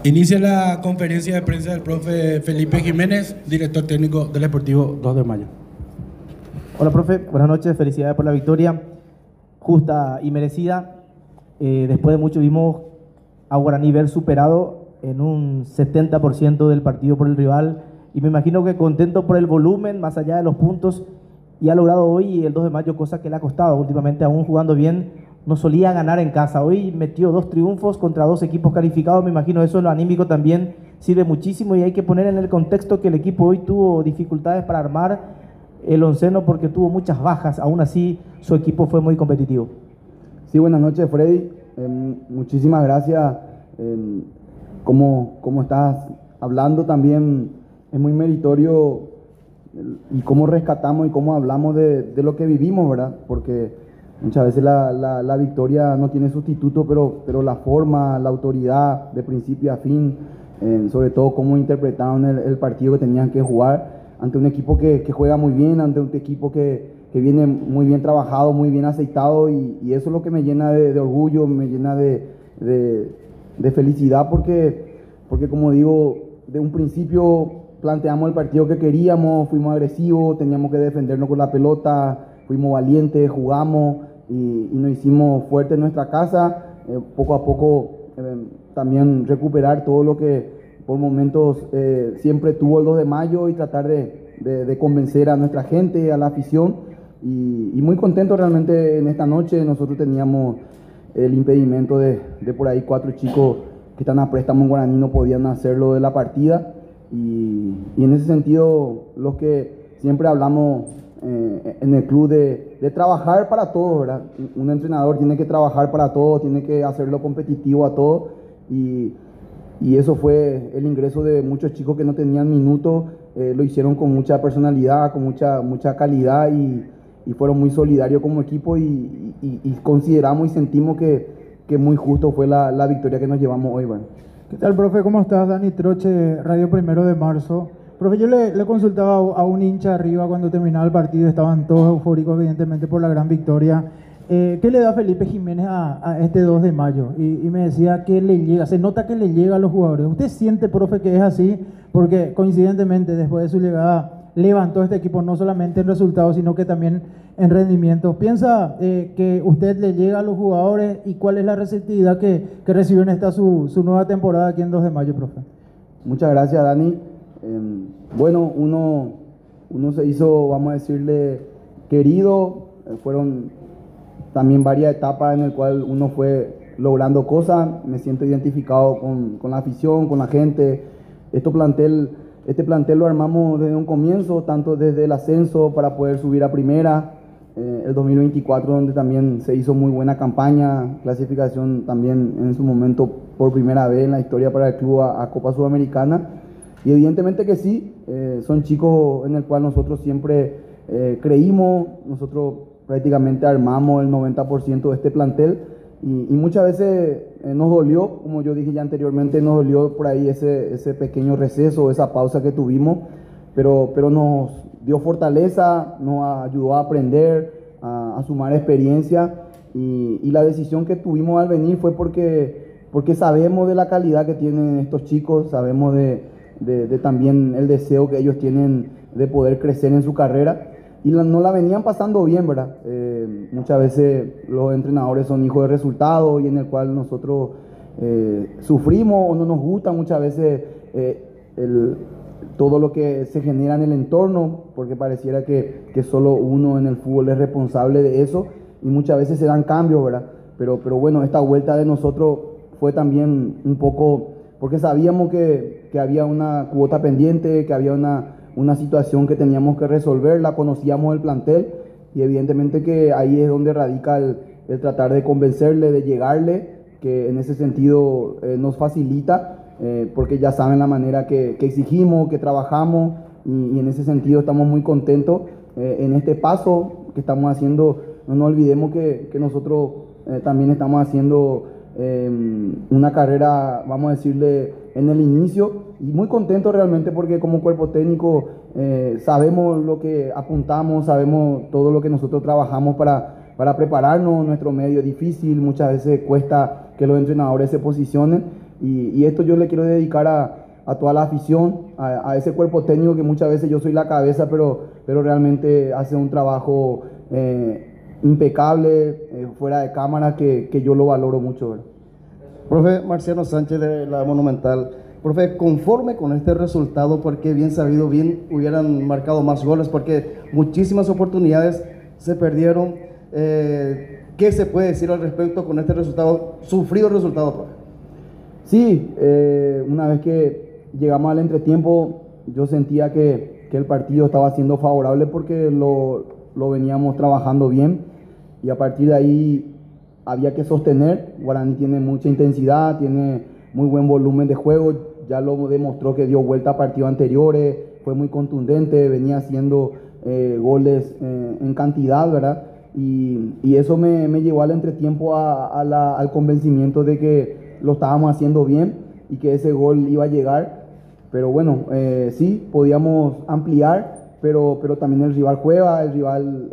Inicia la conferencia de prensa del profe Felipe Jiménez, director técnico del Deportivo 2 de Mayo. Hola, profe. Buenas noches. Felicidades por la victoria justa y merecida. Después de mucho vimos a Guaraní ver superado en un 70% del partido por el rival, y me imagino que contento por el volumen, más allá de los puntos, y ha logrado hoy el 2 de mayo, cosa que le ha costado últimamente, aún jugando bien. No solía ganar en casa, hoy metió 2 triunfos contra 2 equipos calificados. Me imagino eso en lo anímico también sirve muchísimo, y hay que poner en el contexto que el equipo hoy tuvo dificultades para armar el onceno porque tuvo muchas bajas. Aún así su equipo fue muy competitivo. Sí, buenas noches, Freddy. Muchísimas gracias. Como estás hablando también es muy meritorio y cómo rescatamos y cómo hablamos de lo que vivimos, ¿verdad? Porque muchas veces la victoria no tiene sustituto, pero la forma, la autoridad de principio a fin, sobre todo cómo interpretaron el partido que tenían que jugar ante un equipo que juega muy bien, ante un equipo que viene muy bien trabajado, muy bien aceitado, y eso es lo que me llena de orgullo, me llena de felicidad, porque como digo, de un principio planteamos el partido que queríamos, fuimos agresivos, teníamos que defendernos con la pelota, fuimos valientes, jugamos y nos hicimos fuertes en nuestra casa. Poco a poco también recuperar todo lo que por momentos siempre tuvo el 2 de mayo y tratar de convencer a nuestra gente, a la afición, y muy contento realmente en esta noche. Nosotros teníamos el impedimento de por ahí 4 chicos que están a préstamo en Guaraní, no podían hacerlo de la partida, y en ese sentido los que siempre hablamos en el club de trabajar para todos, ¿verdad? Un entrenador tiene que trabajar para todos, tiene que hacerlo competitivo a todos, y eso fue el ingreso de muchos chicos que no tenían minutos. Lo hicieron con mucha personalidad, con mucha calidad, y fueron muy solidarios como equipo, y consideramos y sentimos que muy justo fue la victoria que nos llevamos hoy. Bueno. ¿Qué tal, profe? ¿Cómo estás? Dani Troche, Radio Primero de Marzo. Profe, yo le consultaba a un hincha arriba cuando terminaba el partido, estaban todos eufóricos evidentemente por la gran victoria. ¿Qué le da Felipe Jiménez a este 2 de mayo? Y me decía que le llega, se nota que le llega a los jugadores. ¿Usted siente, profe, que es así? Porque coincidentemente después de su llegada levantó este equipo no solamente en resultados, sino que también en rendimiento. ¿Piensa que usted le llega a los jugadores, y cuál es la receptividad que recibió en esta su nueva temporada aquí en 2 de mayo, profe? Muchas gracias, Dani. Bueno, uno se hizo, vamos a decirle, querido. Fueron también varias etapas en las cuales uno fue logrando cosas. Me siento identificado con la afición, con la gente. Este plantel lo armamos desde un comienzo, tanto desde el ascenso para poder subir a primera, el 2024, donde también se hizo muy buena campaña, clasificación también en su momento por primera vez en la historia para el club a Copa Sudamericana. Y evidentemente que sí, son chicos en el cual nosotros siempre creímos. Nosotros prácticamente armamos el 90% de este plantel, y muchas veces nos dolió, como yo dije ya anteriormente, nos dolió por ahí ese pequeño receso, esa pausa que tuvimos, pero nos dio fortaleza, nos ayudó a aprender, a sumar experiencia, y la decisión que tuvimos al venir fue porque sabemos de la calidad que tienen estos chicos, sabemos de también el deseo que ellos tienen de poder crecer en su carrera, y no la venían pasando bien, ¿verdad? Muchas veces los entrenadores son hijos de resultados, y en el cual nosotros sufrimos o no nos gusta muchas veces todo lo que se genera en el entorno, porque pareciera que solo uno en el fútbol es responsable de eso, y muchas veces se dan cambios, ¿verdad? Pero bueno, esta vuelta de nosotros fue también un poco porque sabíamos que había una cuota pendiente, que había una situación que teníamos que resolver, la conocíamos el plantel, y evidentemente que ahí es donde radica el tratar de convencerle, de llegarle, que en ese sentido nos facilita, porque ya saben la manera que exigimos, que trabajamos, y en ese sentido estamos muy contentos en este paso que estamos haciendo. No nos olvidemos que nosotros también estamos haciendo una carrera, vamos a decirle, en el inicio, y muy contento realmente porque como cuerpo técnico sabemos lo que apuntamos, sabemos todo lo que nosotros trabajamos para prepararnos. Nuestro medio es difícil, muchas veces cuesta que los entrenadores se posicionen, Y esto yo le quiero dedicar a toda la afición, a ese cuerpo técnico que muchas veces yo soy la cabeza, pero realmente hace un trabajo impecable fuera de cámara que yo lo valoro mucho, ¿verdad? Profe Marciano Sánchez de la Monumental. Profe, conforme con este resultado, porque bien sabido, bien hubieran marcado más goles, porque muchísimas oportunidades se perdieron. ¿Qué se puede decir al respecto con este resultado, sufrido resultado, profe? Sí, una vez que llegamos al entretiempo, yo sentía que el partido estaba siendo favorable porque lo veníamos trabajando bien, y a partir de ahí había que sostener. Guaraní tiene mucha intensidad, tiene muy buen volumen de juego, ya lo demostró que dio vuelta a partidos anteriores, fue muy contundente, venía haciendo goles en cantidad, ¿verdad? Y eso me llevó al entretiempo al convencimiento de que lo estábamos haciendo bien y que ese gol iba a llegar. Pero bueno, sí, podíamos ampliar, pero también el rival juega, el rival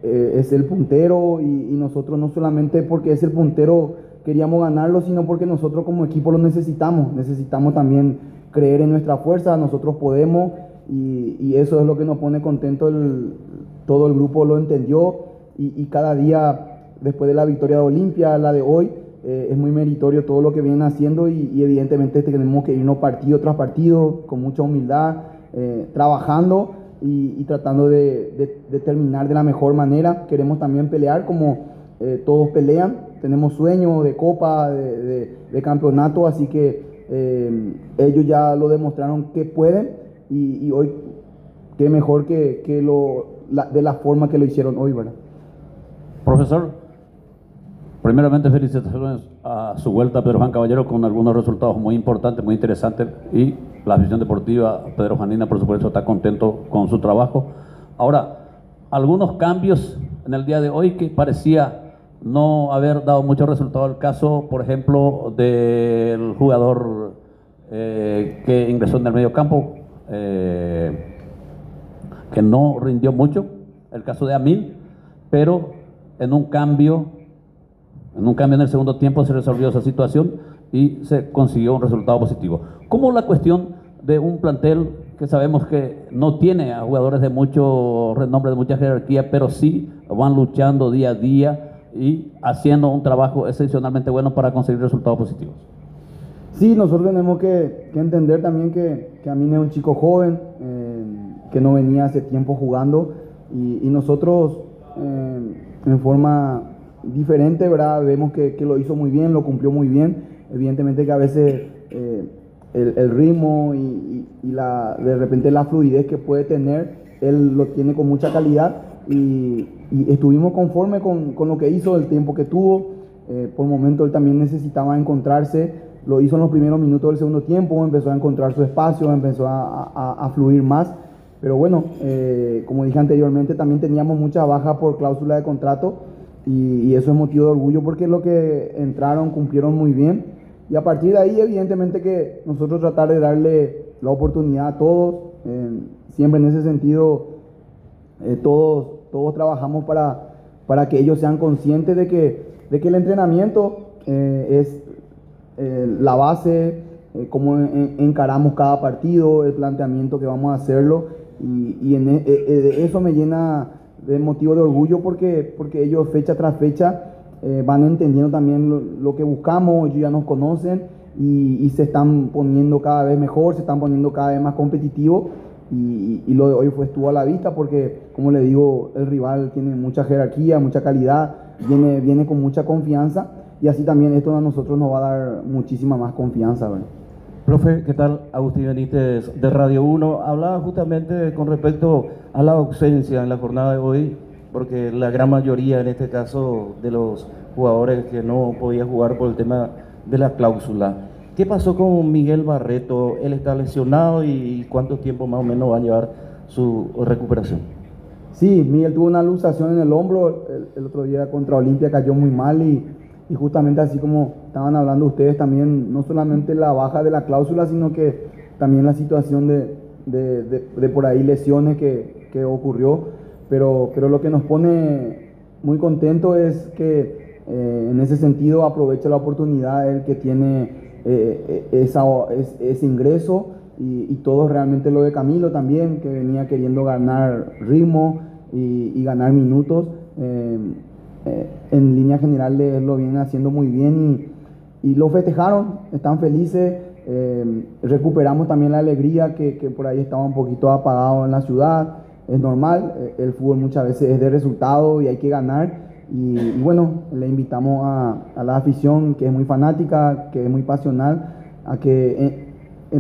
es el puntero, y nosotros no solamente porque es el puntero queríamos ganarlo, sino porque nosotros como equipo lo necesitamos también creer en nuestra fuerza, nosotros podemos, y eso es lo que nos pone contento. Todo el grupo lo entendió, y cada día después de la victoria de Olimpia, la de hoy, es muy meritorio todo lo que vienen haciendo, y evidentemente tenemos que irnos partido tras partido con mucha humildad, trabajando y tratando de terminar de la mejor manera. Queremos también pelear como todos pelean, tenemos sueños de copa, de campeonato, así que ellos ya lo demostraron que pueden, y hoy qué mejor que de la forma que lo hicieron hoy, ¿verdad? Profesor, primeramente felicitaciones a su vuelta, Pedro Juan Caballero, con algunos resultados muy importantes, muy interesantes, y la afición deportiva Pedro Juanina, por supuesto, está contento con su trabajo. Ahora, algunos cambios en el día de hoy que parecía no haber dado mucho resultado. El caso, por ejemplo, del jugador que ingresó en el medio campo, que no rindió mucho, el caso de Amin, pero en un cambio en el segundo tiempo se resolvió esa situación y se consiguió un resultado positivo. ¿Cómo la cuestión de un plantel que sabemos que no tiene a jugadores de mucho renombre, de mucha jerarquía, pero sí van luchando día a día y haciendo un trabajo excepcionalmente bueno para conseguir resultados positivos? Sí, nosotros tenemos que entender también que Amin es un chico joven, que no venía hace tiempo jugando, y nosotros en forma diferente, ¿verdad? Vemos que lo hizo muy bien, lo cumplió muy bien. Evidentemente que a veces el ritmo y de repente la fluidez que puede tener, él lo tiene con mucha calidad, y estuvimos conformes con lo que hizo, el tiempo que tuvo. Por momento él también necesitaba encontrarse, lo hizo en los primeros minutos del segundo tiempo, empezó a encontrar su espacio, empezó a fluir más. Pero bueno, como dije anteriormente, también teníamos muchas bajas por cláusula de contrato, y eso es motivo de orgullo porque lo que entraron cumplieron muy bien, y a partir de ahí evidentemente que nosotros tratar de darle la oportunidad a todos, siempre en ese sentido todos trabajamos para que ellos sean conscientes de que el entrenamiento es la base, cómo encaramos cada partido, el planteamiento que vamos a hacerlo, y eso me llena de motivo de orgullo porque ellos fecha tras fecha van entendiendo también lo que buscamos, ellos ya nos conocen, y se están poniendo cada vez mejor, se están poniendo cada vez más competitivos, y lo de hoy estuvo a la vista porque, como le digo, el rival tiene mucha jerarquía, mucha calidad, viene con mucha confianza, y así también esto a nosotros nos va a dar muchísima más confianza, ¿verdad? Profe, ¿qué tal? Agustín Benítez de Radio 1. Hablaba justamente con respecto a la ausencia en la jornada de hoy, porque la gran mayoría, en este caso, de los jugadores que no podía jugar por el tema de la cláusula. ¿Qué pasó con Miguel Barreto? Él está lesionado, ¿y cuánto tiempo más o menos va a llevar su recuperación? Sí, Miguel tuvo una luxación en el hombro, el otro día contra Olimpia cayó muy mal, y justamente así como estaban hablando ustedes también, no solamente la baja de la cláusula, sino que también la situación de por ahí lesiones que ocurrió, pero lo que nos pone muy contentos es que en ese sentido aprovecha la oportunidad, él que tiene ese ingreso y todo realmente lo de Camilo también, que venía queriendo ganar ritmo y ganar minutos. En línea general lo vienen haciendo muy bien y lo festejaron, están felices. Recuperamos también la alegría que por ahí estaba un poquito apagado en la ciudad. Es normal, el fútbol muchas veces es de resultado y hay que ganar. Y bueno, le invitamos a la afición, que es muy fanática, que es muy pasional, a que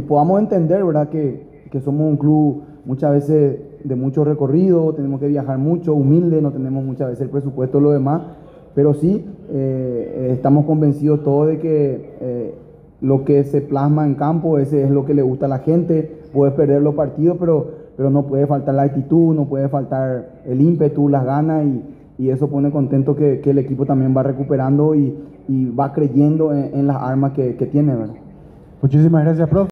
podamos entender, ¿verdad?, que somos un club muchas veces de mucho recorrido, tenemos que viajar mucho, humilde, no tenemos muchas veces el presupuesto de lo demás, pero sí estamos convencidos todos de que lo que se plasma en campo, ese es lo que le gusta a la gente. Puedes perder los partidos, pero no puede faltar la actitud, no puede faltar el ímpetu, las ganas, y eso pone contento que el equipo también va recuperando y va creyendo en las armas que tiene, ¿verdad? Muchísimas gracias, profe.